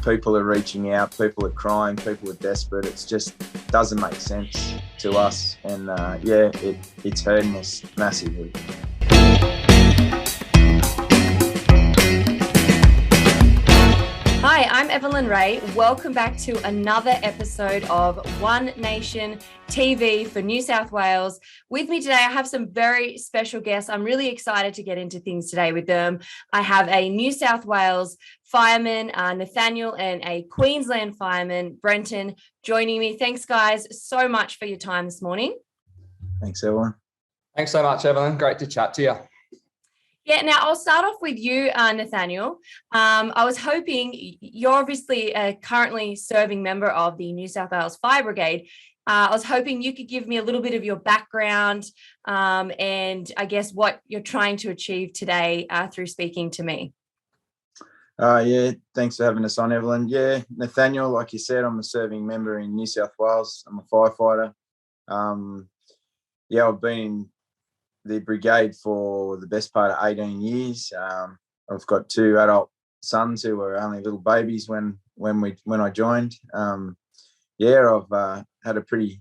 people are reaching out, people are crying, people are desperate. It's just doesn't make sense to us, and it's hurting us massively. Hi, I'm Evelyn Rae. Welcome back to another episode of One Nation TV for New South Wales. With me today, I have some very special guests. I'm really excited to get into things today with them. I have a New South Wales fireman, Nathaniel, and a Queensland fireman, Brenton, joining me. Thanks, guys, so much for your time this morning. Thanks, Evelyn. Thanks so much, Evelyn. Great to chat to you. Yeah, now I'll start off with you, Nathaniel. I was hoping, you're obviously a currently serving member of the New South Wales Fire Brigade. I was hoping you could give me a little bit of your background and I guess what you're trying to achieve today through speaking to me. Thanks for having us on, Evelyn. Yeah, Nathaniel, like you said, I'm a serving member in New South Wales. I'm a firefighter. I've been in the brigade for the best part of 18 years. I've got two adult sons who were only little babies when I joined. I've had a pretty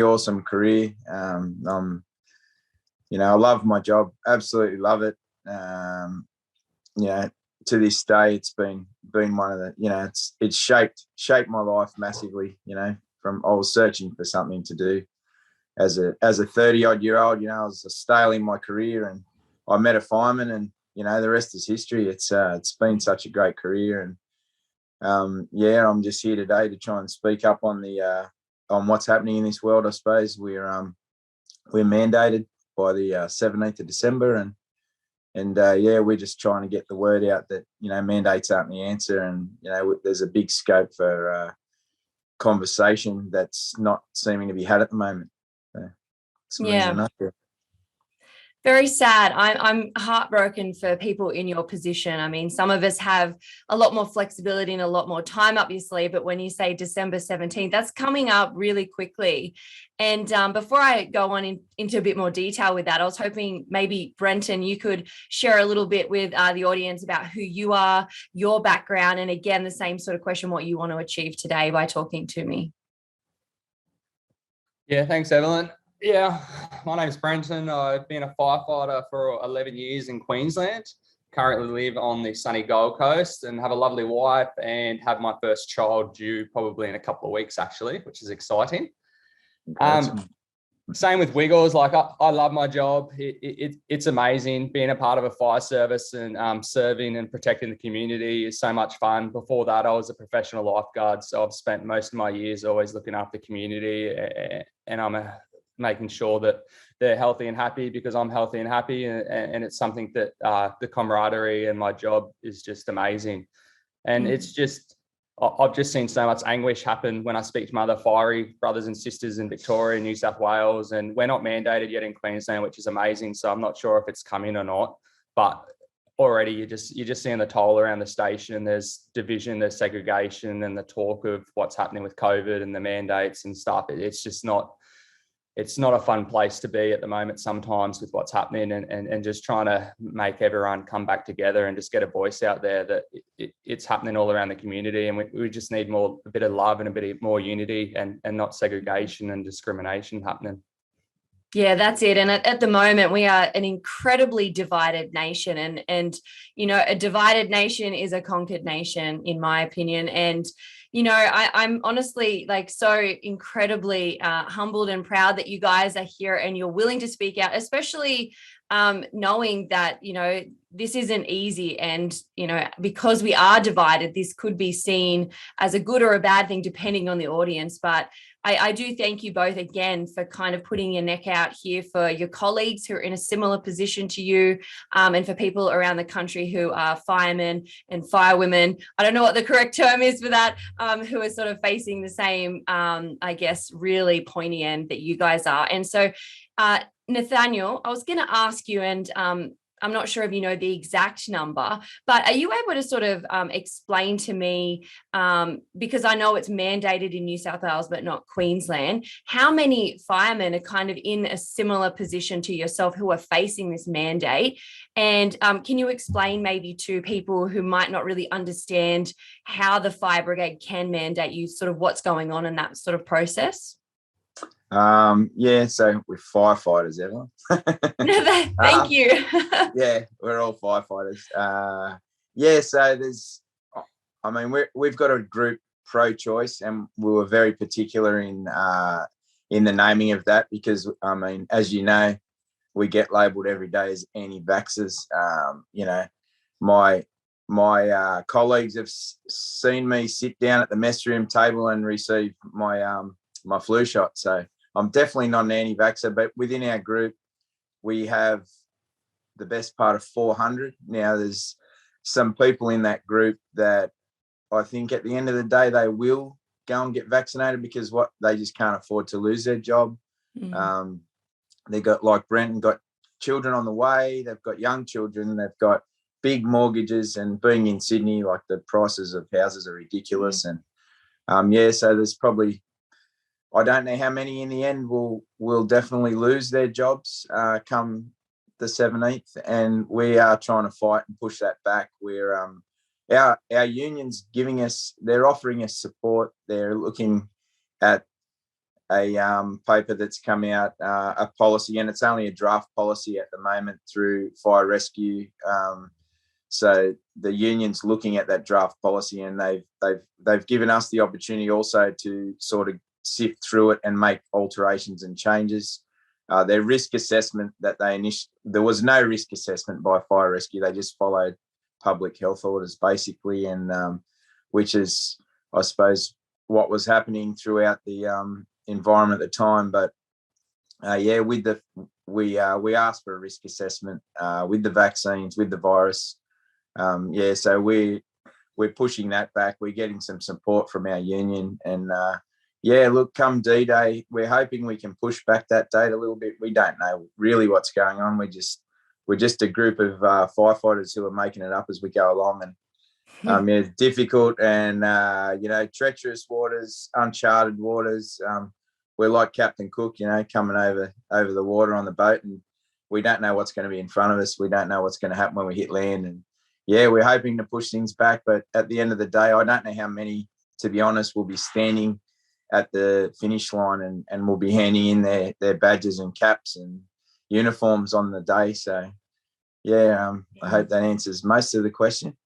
awesome career. I love my job, absolutely love it. To this day, it's been one of the, it's shaped my life massively. From I was searching for something to do as a 30-odd-year-old. I was stale in my career, and I met a fireman, and the rest is history. It's been such a great career, and I'm just here today to try and speak up on on what's happening in this world. I suppose we're mandated by the 17th of December, and we're just trying to get the word out that mandates aren't the answer, and there's a big scope for conversation that's not seeming to be had at the moment. Very sad. I'm heartbroken for people in your position. I mean, some of us have a lot more flexibility and a lot more time up your sleeve, but when you say December 17th, that's coming up really quickly. And before I go on into a bit more detail with that, I was hoping maybe, Brenton, you could share a little bit with the audience about who you are, your background, and again, the same sort of question, what you want to achieve today by talking to me. Yeah, thanks, Evelyn. Yeah, my name's Brenton. I've been a firefighter for 11 years in Queensland. Currently live on the sunny Gold Coast and have a lovely wife and have my first child due probably in a couple of weeks, actually, which is exciting. Same with Wiggles. Like I love my job. It's amazing being a part of a fire service, and serving and protecting the community is so much fun. Before that, I was a professional lifeguard, so I've spent most of my years always looking after the community, and I'm making sure that they're healthy and happy because I'm healthy and happy, and it's something that the camaraderie and my job is just amazing. And it's just, I've just seen so much anguish happen when I speak to my other fiery brothers and sisters in Victoria, New South Wales, and we're not mandated yet in Queensland, which is amazing. So I'm not sure if it's coming or not, but already you're just seeing the toll around the station. There's division, there's segregation, and the talk of what's happening with COVID and the mandates and stuff. It's not a fun place to be at the moment sometimes with what's happening, and just trying to make everyone come back together and just get a voice out there that it's happening all around the community, and we just need a bit of love and a bit more unity, and not segregation and discrimination happening. Yeah, that's it. And at the moment, we are an incredibly divided nation, and a divided nation is a conquered nation, in my opinion. And I'm honestly so incredibly humbled and proud that you guys are here and you're willing to speak out, especially knowing that, this isn't easy. And, because we are divided, this could be seen as a good or a bad thing, depending on the audience. But I do thank you both again for kind of putting your neck out here for your colleagues who are in a similar position to you, and for people around the country who are firemen and firewomen. I don't know what the correct term is for that, who are sort of facing the same, really pointy end that you guys are. And so, Nathaniel, I was going to ask you, and I'm not sure if you know the exact number, but are you able to sort of explain to me, because I know it's mandated in New South Wales, but not Queensland, how many firemen are kind of in a similar position to yourself who are facing this mandate? And can you explain maybe to people who might not really understand how the fire brigade can mandate you, sort of what's going on in that sort of process? Yeah, so we're firefighters, Evelyn. Thank you. Yeah, we're all firefighters. Yeah, so we've got a group pro-choice, and we were very particular in the naming of that because, as you know, we get labelled every day as anti-vaxxers. My colleagues have seen me sit down at the mess room table and receive my flu shot. So I'm definitely not an anti-vaxxer, but within our group, we have the best part of 400. Now, there's some people in that group that I think at the end of the day, they will go and get vaccinated because they just can't afford to lose their job. Mm. They got, like Brenton, got children on the way. They've got young children. They've got big mortgages, and being in Sydney, like the prices of houses are ridiculous. Mm. And so there's probably, I don't know how many in the end will definitely lose their jobs come the 17th, and we are trying to fight and push that back. We're our union's they're offering us support. They're looking at a paper that's come out, a policy, and it's only a draft policy at the moment through Fire Rescue. So the union's looking at that draft policy, and they've given us the opportunity also to sort of sift through it and make alterations and changes. Their risk assessment that there was no risk assessment by Fire Rescue. They just followed public health orders basically, and which is, I suppose, what was happening throughout the environment at the time. But we asked for a risk assessment with the vaccines, with the virus. So we're pushing that back. We're getting some support from our union, and look, come D-Day, we're hoping we can push back that date a little bit. We don't know really what's going on. We're just a group of firefighters who are making it up as we go along, and it's difficult and treacherous waters, uncharted waters. We're like Captain Cook, coming over the water on the boat, and we don't know what's going to be in front of us. We don't know what's going to happen when we hit land, and we're hoping to push things back. But at the end of the day, I don't know how many, to be honest, will be standing at the finish line and will be handing in their badges and caps and uniforms on the day. So I hope that answers most of the question.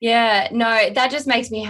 That just makes me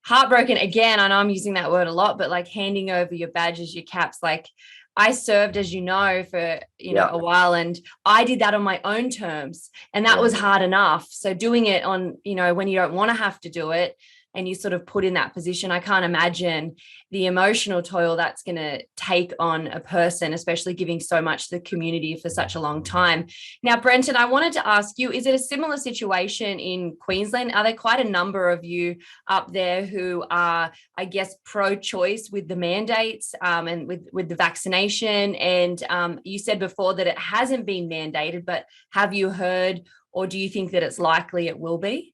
heartbroken again. I know I'm using that word a lot, but like handing over your badges, your caps, like I served, as you know, for a while, and I did that on my own terms, and that was hard enough. So doing it on, when you don't want to have to do it, and you sort of put in that position, I can't imagine the emotional toil that's going to take on a person, especially giving so much to the community for such a long time. Now, Brenton, I wanted to ask you, is it a similar situation in Queensland? Are there quite a number of you up there who are, I guess, pro-choice with the mandates and with the vaccination? And you said before that it hasn't been mandated, but have you heard, or do you think that it's likely it will be?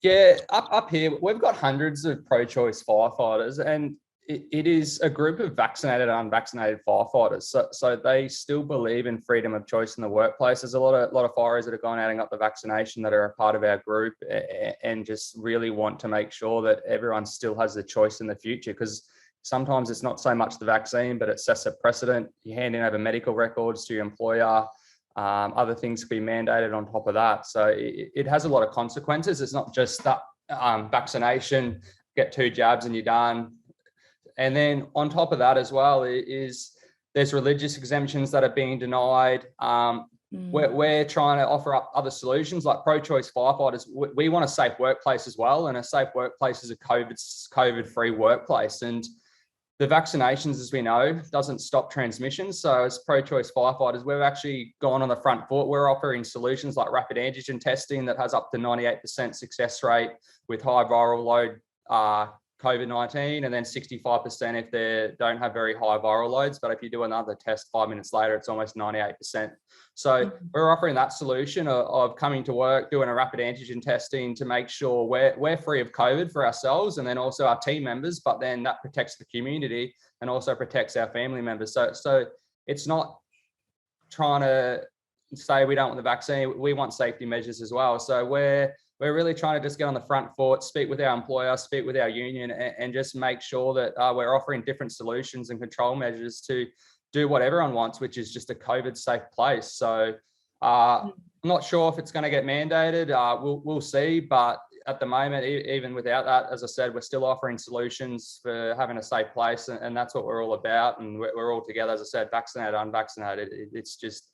Yeah, up here, we've got hundreds of pro-choice firefighters, and it is a group of vaccinated and unvaccinated firefighters. So they still believe in freedom of choice in the workplace. There's a lot of fireys that have gone adding up the vaccination that are a part of our group, and just really want to make sure that everyone still has the choice in the future, because sometimes it's not so much the vaccine, but it sets a precedent. You're handing over medical records to your employer. Other things can be mandated on top of that. So it has a lot of consequences. It's not just that vaccination, get 2 jabs and you're done. And then on top of that as well there's religious exemptions that are being denied. We're trying to offer up other solutions like pro-choice firefighters. We want a safe workplace as well, and a safe workplace is a COVID-free workplace. And the vaccinations, as we know, doesn't stop transmission. So as pro-choice firefighters, we've actually gone on the front foot. We're offering solutions like rapid antigen testing that has up to 98% success rate with high viral load COVID-19, and then 65% if they don't have very high viral loads. But if you do another test 5 minutes later, it's almost 98%. So we're offering that solution of coming to work, doing a rapid antigen testing to make sure we're free of COVID for ourselves and then also our team members, but then that protects the community and also protects our family members. So it's not trying to say we don't want the vaccine, we want safety measures as well. So we're really trying to just get on the front foot, speak with our employer, speak with our union, and just make sure that we're offering different solutions and control measures to do what everyone wants, which is just a COVID safe place. So I'm not sure if it's going to get mandated. We'll see. But at the moment, even without that, as I said, we're still offering solutions for having a safe place. And that's what we're all about. And we're all together, as I said, vaccinated, unvaccinated. It's just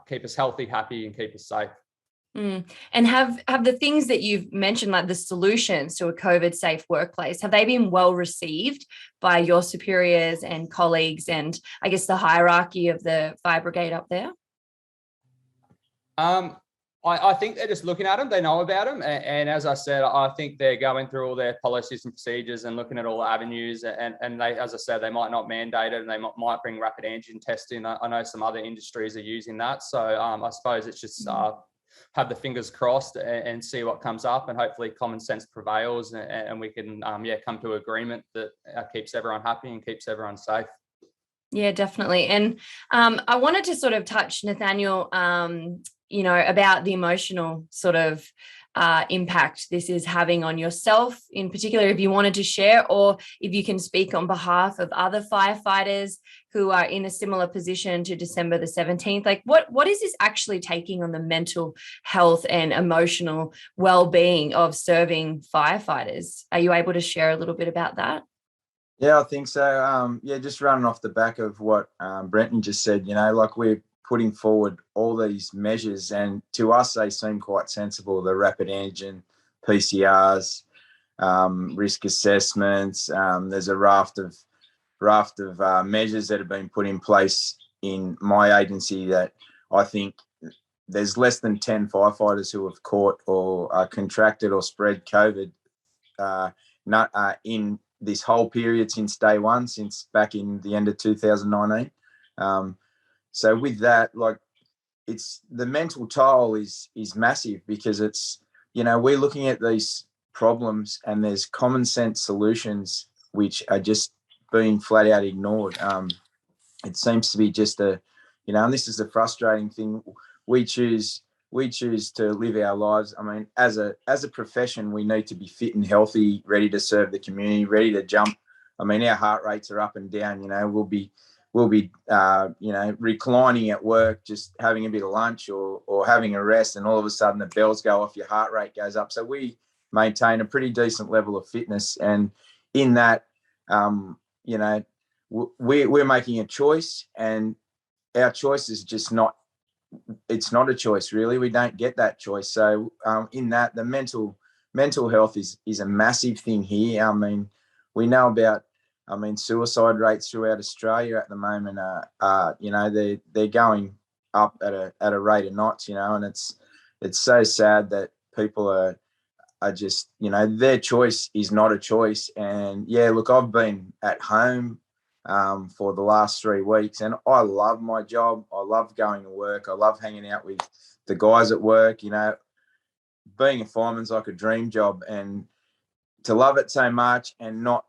keep us healthy, happy, and keep us safe. And have the things that you've mentioned, like the solutions to a COVID safe workplace, have they been well received by your superiors and colleagues and I guess the hierarchy of the fire brigade up there? I think they're just looking at them, they know about them. And as I said, I think they're going through all their policies and procedures and looking at all the avenues. And they, as I said, they might not mandate it and they might bring rapid antigen testing. I know some other industries are using that. So I suppose it's just have the fingers crossed and see what comes up, and hopefully common sense prevails and we can come to agreement that keeps everyone happy and keeps everyone safe. Yeah, definitely. And I wanted to sort of touch, Nathaniel, about the emotional sort of impact this is having on yourself in particular, if you wanted to share, or if you can speak on behalf of other firefighters who are in a similar position to December the 17th. Like what is this actually taking on the mental health and emotional well-being of serving firefighters? Are you able to share a little bit about that? Yeah, I think so. Just running off the back of what Brenton just said, like we're putting forward all these measures, and to us they seem quite sensible. The rapid antigen, PCRs, risk assessments. There's a raft of measures that have been put in place in my agency that I think there's less than 10 firefighters who have caught or contracted or spread COVID in this whole period since day one, since back in the end of 2019. So with that, like, it's the mental toll is massive, because it's, we're looking at these problems and there's common sense solutions which are just being flat out ignored. It seems to be just and this is the frustrating thing. We choose to live our lives. I mean, as a profession, we need to be fit and healthy, ready to serve the community, ready to jump. I mean, our heart rates are up and down. We'll be reclining at work, just having a bit of lunch or having a rest, and all of a sudden the bells go off, your heart rate goes up. So we maintain a pretty decent level of fitness, and in that, we're making a choice, and our choice is just not. It's not a choice, really. We don't get that choice. So in that, the mental health is a massive thing here. I mean, we know about, suicide rates throughout Australia at the moment are they're going up at a rate of knots, and it's so sad that people are just, their choice is not a choice. And yeah, look, I've been at home for the last 3 weeks, and I love my job. I love going to work. I love hanging out with the guys at work. Being a fireman's like a dream job, and to love it so much and not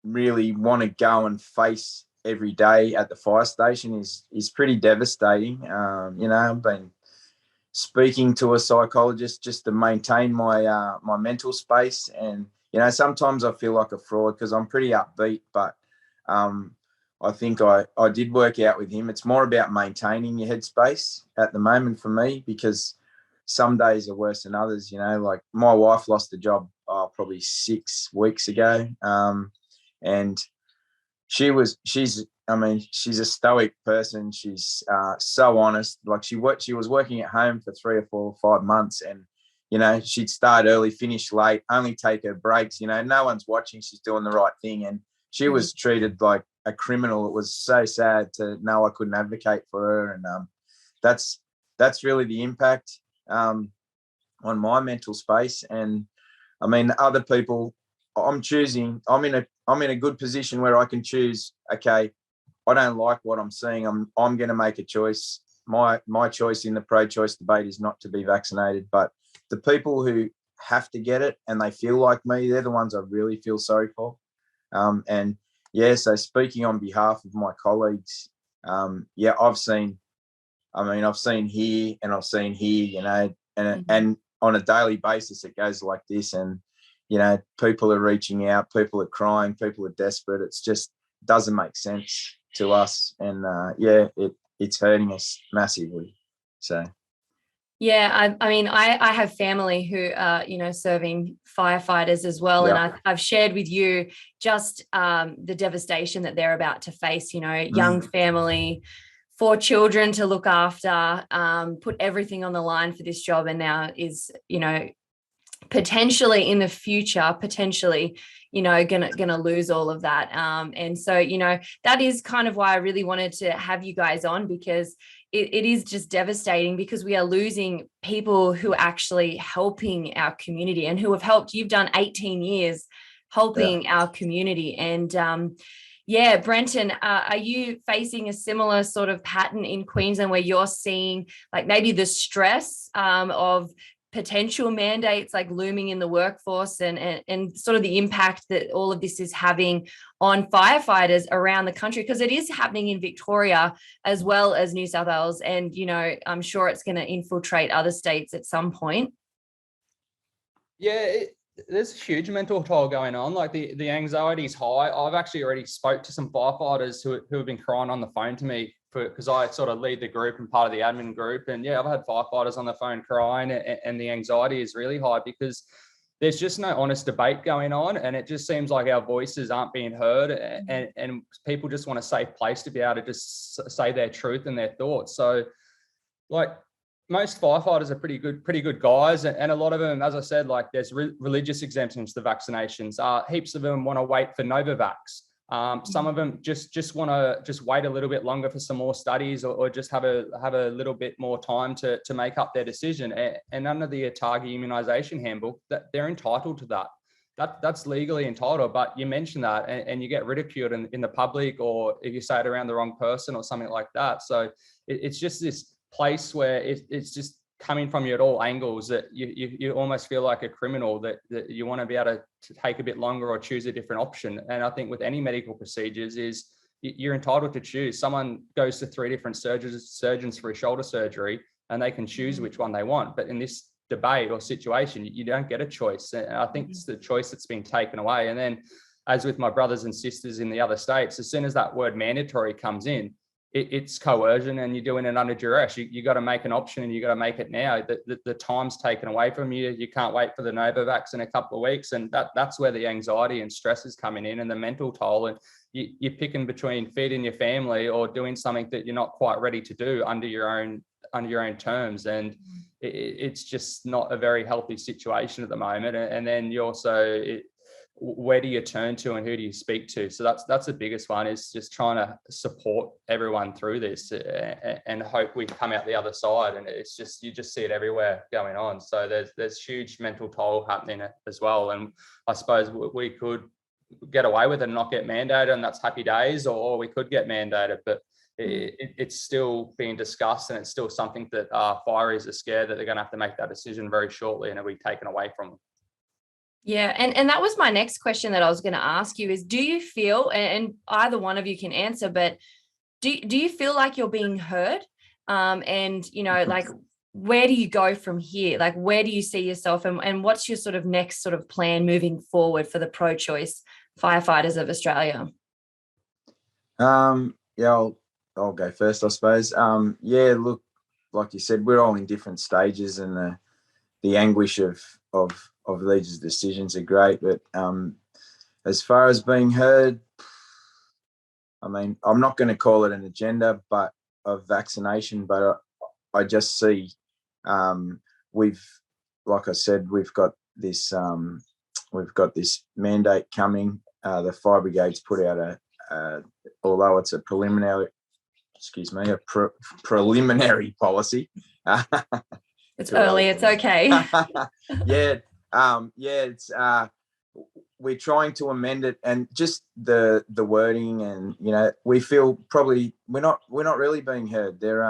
really want to go and face every day at the fire station is pretty devastating. I've been speaking to a psychologist just to maintain my my mental space, and sometimes I feel like a fraud because I'm pretty upbeat, but I think I did work out with him. It's more about maintaining your headspace at the moment for me, because some days are worse than others. Like my wife lost a job probably 6 weeks ago, and she's a stoic person. She's so honest. Like she was working at home for 3 or 4 or 5 months, and she'd start early, finish late, only take her breaks. No one's watching. She's doing the right thing, and she was treated like a criminal. It was so sad to know I couldn't advocate for her, and that's really the impact on my mental space. And I mean, other people I'm choosing. I'm in a good position where I can choose. Okay, I don't like what I'm seeing. I'm going to make a choice. My choice in the pro-choice debate is not to be vaccinated, but the people who have to get it and they feel like me, they're the ones I really feel sorry for. And yeah, so speaking on behalf of my colleagues, yeah, I've seen here and I've seen here, you know, and on a daily basis it goes like this, and you know, people are reaching out, people are crying, people are desperate. It's just doesn't make sense to us, and yeah, it's hurting us massively. So yeah, I mean, I have family who are, you know, serving firefighters as well. yeah. And I've shared with you just the devastation that they're about to face, you know, young family, 4 children to look after, put everything on the line for this job. And now is, you know, potentially in the future, you know, gonna lose all of that. And so, you know, that is kind of why I really wanted to have you guys on, because it is just devastating, because we are losing people who are actually helping our community and who have helped. You've done 18 years helping our community. And yeah, Brenton, are you facing a similar sort of pattern in Queensland where you're seeing like maybe the stress of potential mandates like looming in the workforce, and sort of the impact that all of this is having on firefighters around the country? Because it is happening in Victoria as well as New South Wales, and you know, I'm sure it's going to infiltrate other states at some point. Yeah, there's a huge mental toll going on. Like the anxiety is high. I've actually already spoke to some firefighters who have been crying on the phone to me, because I sort of lead the group and part of the admin group. And yeah, I've had firefighters on the phone crying, and the anxiety is really high because there's just no honest debate going on. And it just seems like our voices aren't being heard, and people just want a safe place to be able to just say their truth and their thoughts. So like, most firefighters are pretty good guys, and a lot of them, as I said, like there's religious exemptions to vaccinations. Heaps of them want to wait for Novavax. Some of them just want to wait a little bit longer for some more studies, or just have a little bit more time to make up their decision. And under the ATAGI immunisation handbook, that they're entitled to that. That's legally entitled. But you mention that, and you get ridiculed in the public, or if you say it around the wrong person or something like that. So it's just this place where it's just coming from you at all angles, that you almost feel like a criminal, that you want to be able to take a bit longer or choose a different option. And I think with any medical procedures is you're entitled to choose. Someone goes to 3 different surgeons for a shoulder surgery, and they can choose which one they want. But in this debate or situation, you don't get a choice. And I think it's the choice that's been taken away. And then, as with my brothers and sisters in the other states, as soon as that word mandatory comes in, it's coercion, and you're doing it under duress. You got to make an option, and you got to make it now. The time's taken away from you. You can't wait for the Novavax in a couple of weeks, and that's where the anxiety and stress is coming in, and the mental toll. And you're picking between feeding your family or doing something that you're not quite ready to do under your own terms. And it's just not a very healthy situation at the moment. And then you also, where do you turn to and who do you speak to? So that's the biggest one, is just trying to support everyone through this, and hope we come out the other side. And it's just, you just see it everywhere going on. So there's huge mental toll happening as well. And I suppose we could get away with it and not get mandated, and that's happy days, or we could get mandated, but it's still being discussed, and it's still something that fireys are scared that they're going to have to make that decision very shortly, and it'll be taken away from them. Yeah, and that was my next question that I was going to ask you, is do you feel, and either one of you can answer, but do you feel like you're being heard? And, you know, like, where do you go from here? Like, where do you see yourself, and what's your sort of next sort of plan moving forward for the pro-choice firefighters of Australia? Yeah, I'll go first, I suppose. Yeah, look, like you said, we're all in different stages, and the anguish of these decisions are great. But as far as being heard, I mean, I'm not going to call it an agenda, but of vaccination. But I just see like I said, we've got this mandate coming. The fire brigade's put out although it's a preliminary policy. It's early, it's okay. Yeah, it's we're trying to amend it, and just the wording, and we feel probably we're not really being heard. They're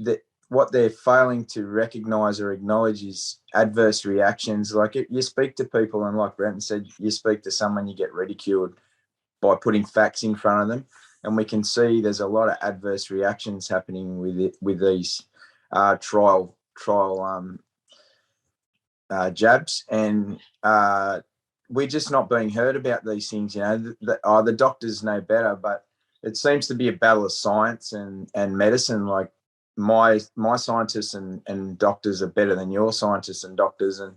that what they're failing to recognise or acknowledge is adverse reactions. Like you speak to people, and like Brenton said, you speak to someone, you get ridiculed by putting facts in front of them, and we can see there's a lot of adverse reactions happening with these trial jabs, and we're just not being heard about these things. The doctors know better, but it seems to be a battle of science and medicine. Like my scientists and doctors are better than your scientists and doctors, and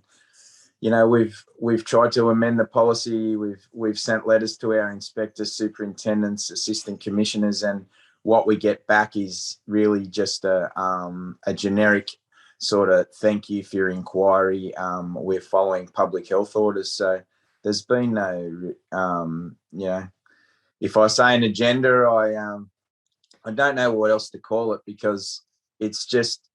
we've tried to amend the policy. We've sent letters to our inspectors, superintendents, assistant commissioners, and what we get back is really just a generic sort of thank you for your inquiry. We're following public health orders, so there's been no, if I say an agenda, I don't know what else to call it, because it's just,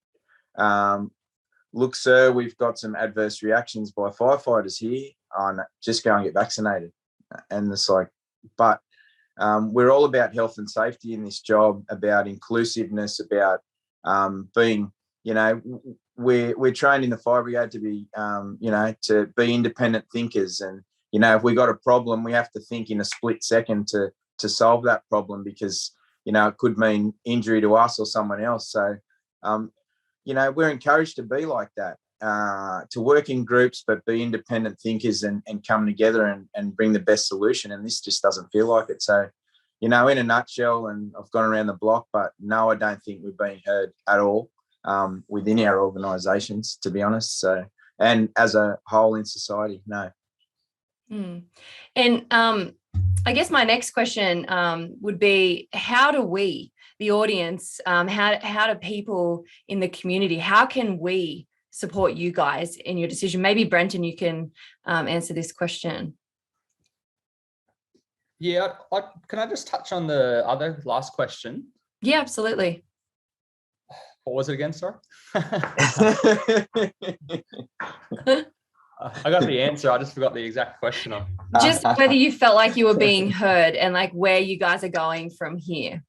look, sir, we've got some adverse reactions by firefighters here on just go and get vaccinated. And it's like, but we're all about health and safety in this job, about inclusiveness, about being, we're trained in the fire brigade to be, to be independent thinkers. And, if we got a problem, we have to think in a split second to solve that problem, because, it could mean injury to us or someone else. So, we're encouraged to be like that, to work in groups, but be independent thinkers and come together and bring the best solution. And this just doesn't feel like it. So, in a nutshell, and I've gone around the block, but no, I don't think we're being heard at all within our organisations, to be honest. So, and as a whole in society, no. And I guess my next question would be, how do we, the audience, how do people in the community, how can we support you guys in your decision? Maybe Brenton, you can answer this question. Yeah, can I just touch on the other last question? Yeah, absolutely. What was it again, sorry? I got the answer. I just forgot the exact question. Just whether you felt like you were being heard, and like where you guys are going from here.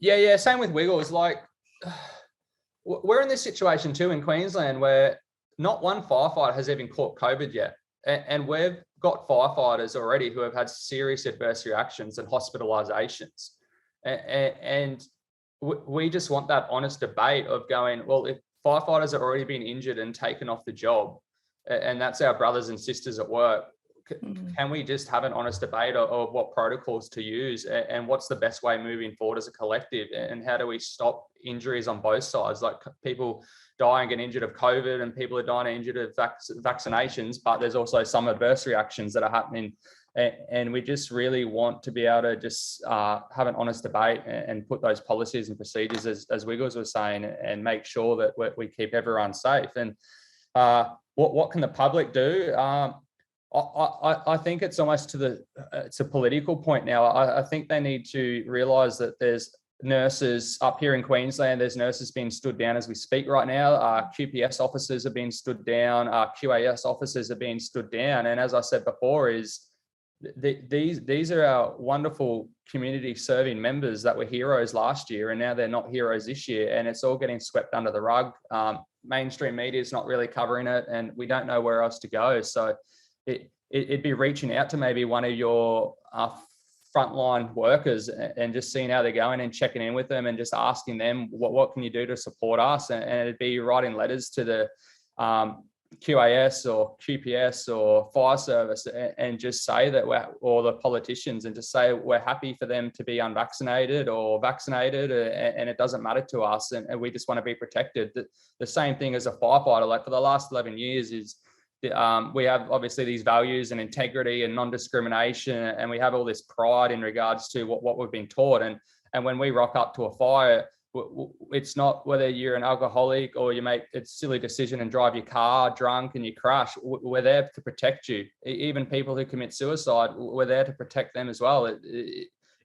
Yeah. Same with Wiggles. Like, we're in this situation too in Queensland where not one firefighter has even caught COVID yet. And we've got firefighters already who have had serious adverse reactions and hospitalizations. And we just want that honest debate of going, well, if firefighters have already been injured and taken off the job, and that's our brothers and sisters at work, can we just have an honest debate of what protocols to use and what's the best way moving forward as a collective, and how do we stop injuries on both sides? Like, people die and get injured of COVID, and people are dying and injured of vaccinations, but there's also some adverse reactions that are happening. And we just really want to be able to just have an honest debate and put those policies and procedures, as Wiggles was saying, and make sure that we keep everyone safe. And what can the public do? I think it's almost it's a political point now. I think they need to realise that there's nurses up here in Queensland. There's nurses being stood down as we speak right now. QPS officers are being stood down. QAS officers are being stood down. And as I said before, these are our wonderful community serving members that were heroes last year, and now they're not heroes this year, and it's all getting swept under the rug. Mainstream media is not really covering it, and we don't know where else to go. So it'd be reaching out to maybe one of your frontline workers and just seeing how they're going and checking in with them and just asking them what can you do to support us, and it'd be writing letters to the QAS or QPS or fire service and just say that or the politicians, and just say we're happy for them to be unvaccinated or vaccinated, and it doesn't matter to us, and we just want to be protected. The same thing as a firefighter. Like, for the last 11 years is we have obviously these values and integrity and non-discrimination, and we have all this pride in regards to what we've been taught. And when we rock up to a fire, it's not whether you're an alcoholic or you make a silly decision and drive your car drunk and you crash. We're there to protect you. Even people who commit suicide, we're there to protect them as well.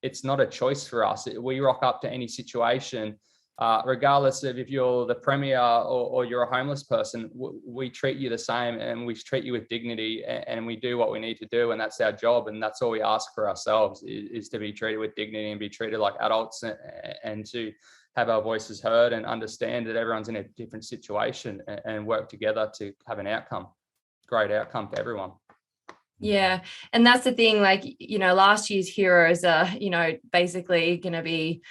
It's not a choice for us. We rock up to any situation regardless of if you're the premier or you're a homeless person, we treat you the same, and we treat you with dignity, and we do what we need to do, and that's our job, and that's all we ask for ourselves is to be treated with dignity and be treated like adults, and to have our voices heard and understand that everyone's in a different situation, and work together to have an outcome, great outcome for everyone. Yeah. And that's the thing, like, last year's heroes are, basically going to be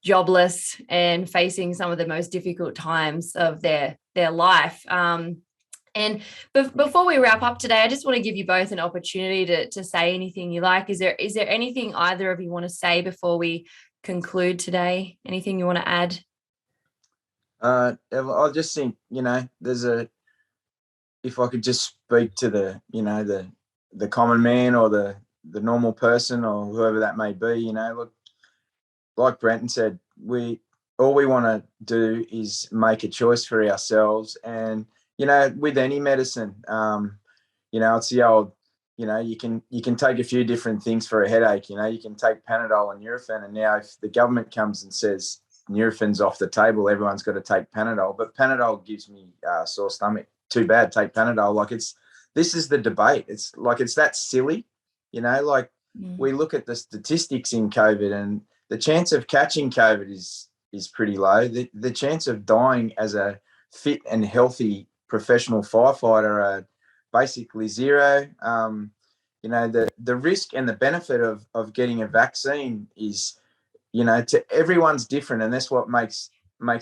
jobless and facing some of the most difficult times of their life. And before we wrap up today, I just want to give you both an opportunity to say anything you like. Is there anything either of you want to say before we conclude today? Anything you want to add? I just think, if I could just speak to the common man or the normal person or whoever that may be, look, like Brenton said, all we want to do is make a choice for ourselves. And, with any medicine, it's the old, you can take a few different things for a headache. You can take Panadol and Nurofen. And now if the government comes and says Nurofen's off the table, everyone's got to take Panadol. But Panadol gives me a sore stomach. Too bad, take Panadol. This is the debate. It's that silly, we look at the statistics in COVID, and the chance of catching COVID is pretty low. The chance of dying as a fit and healthy professional firefighter are basically zero. The risk and the benefit of getting a vaccine is, to everyone's different, and that's what makes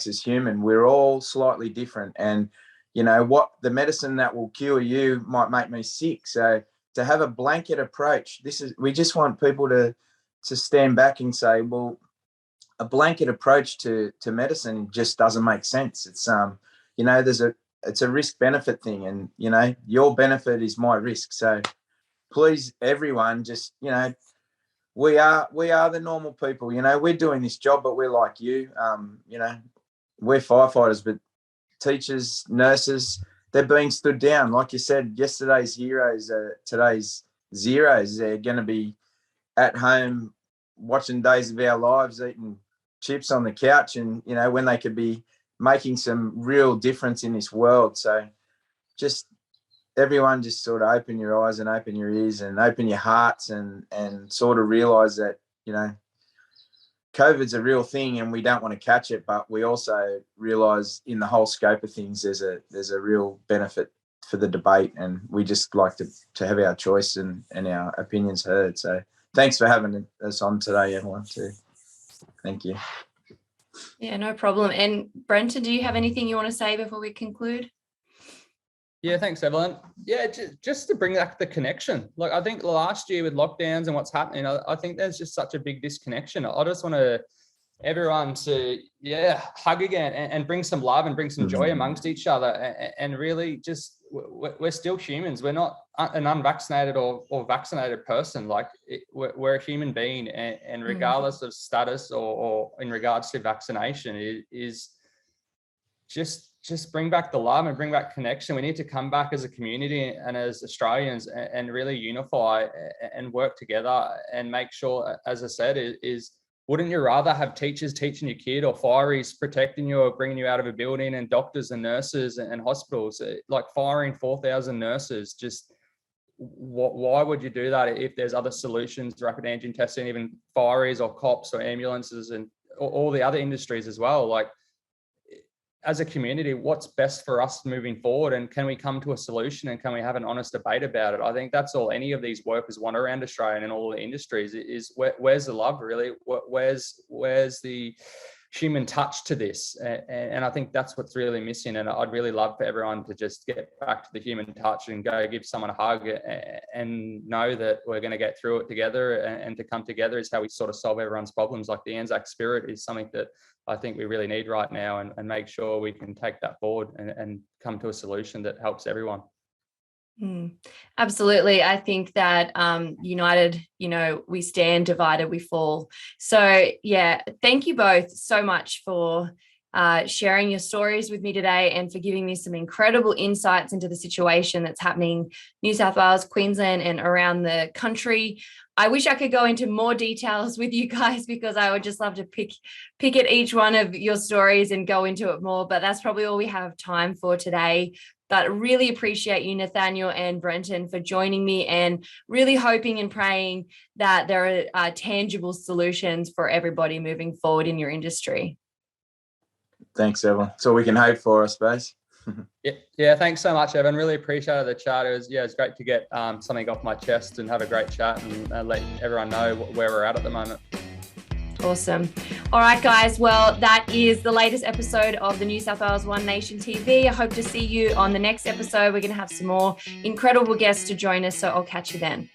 us human. We're all slightly different, and what the medicine that will cure you might make me sick. So to have a blanket approach, we just want people to stand back and say, well, a blanket approach to medicine just doesn't make sense. It's it's a risk benefit thing, and your benefit is my risk. So please, everyone, just we are the normal people. We're doing this job, but we're like you. We're firefighters, but teachers, nurses, they're being stood down. Like you said, yesterday's heroes are today's zeros. They're going to be at home watching Days of Our Lives, eating chips on the couch, and when they could be making some real difference in this world. So just everyone, just sort of open your eyes and open your ears and open your hearts, and sort of realize that COVID's a real thing and we don't want to catch it, but we also realize in the whole scope of things there's a real benefit for the debate, and we just like to have our choice and our opinions heard. So thanks for having us on today, Evelyn, too. Thank you. Yeah, no problem. And Brenton, do you have anything you want to say before we conclude? Yeah, thanks, Evelyn. Yeah, just to bring back the connection. Like, I think last year with lockdowns and what's happening, I think there's just such a big disconnection. I just want everyone to, hug again and bring some love and bring some joy amongst each other. And really just, we're still humans. We're not an unvaccinated or vaccinated person. Like, we're a human being, and regardless of status or in regards to vaccination, it is just bring back the love and bring back connection. We need to come back as a community and as Australians and really unify and work together and make sure, as I said, is wouldn't you rather have teachers teaching your kid, or fireys protecting you or bringing you out of a building, and doctors and nurses and hospitals, like firing 4,000 nurses? Just why would you do that if there's other solutions, rapid antigen testing, even fireys or cops or ambulances and all the other industries as well? Like, as a community, what's best for us moving forward, and can we come to a solution, and can we have an honest debate about it? I think that's all any of these workers want around Australia and all the industries is where's the love, really? Where's the human touch to this? And I think that's what's really missing. And I'd really love for everyone to just get back to the human touch and go give someone a hug and know that we're going to get through it together, and to come together is how we sort of solve everyone's problems. Like, the Anzac spirit is something that I think we really need right now, and make sure we can take that forward and come to a solution that helps everyone. Absolutely. I think that united, we stand, divided we fall. So yeah, thank you both so much for sharing your stories with me today and for giving me some incredible insights into the situation that's happening New South Wales, Queensland, and around the country. I wish I could go into more details with you guys, because I would just love to pick at each one of your stories and go into it more, but that's probably all we have time for today. But really appreciate you, Nathaniel and Brenton, for joining me, and really hoping and praying that there are tangible solutions for everybody moving forward in your industry. Thanks, Evelyn. That's all we can hope for, I suppose. Yeah, thanks so much, Evan. Really appreciated the chat. It's great to get something off my chest and have a great chat and let everyone know where we're at the moment. Awesome. All right, guys. Well, that is the latest episode of the New South Wales One Nation TV. I hope to see you on the next episode. We're going to have some more incredible guests to join us, so I'll catch you then.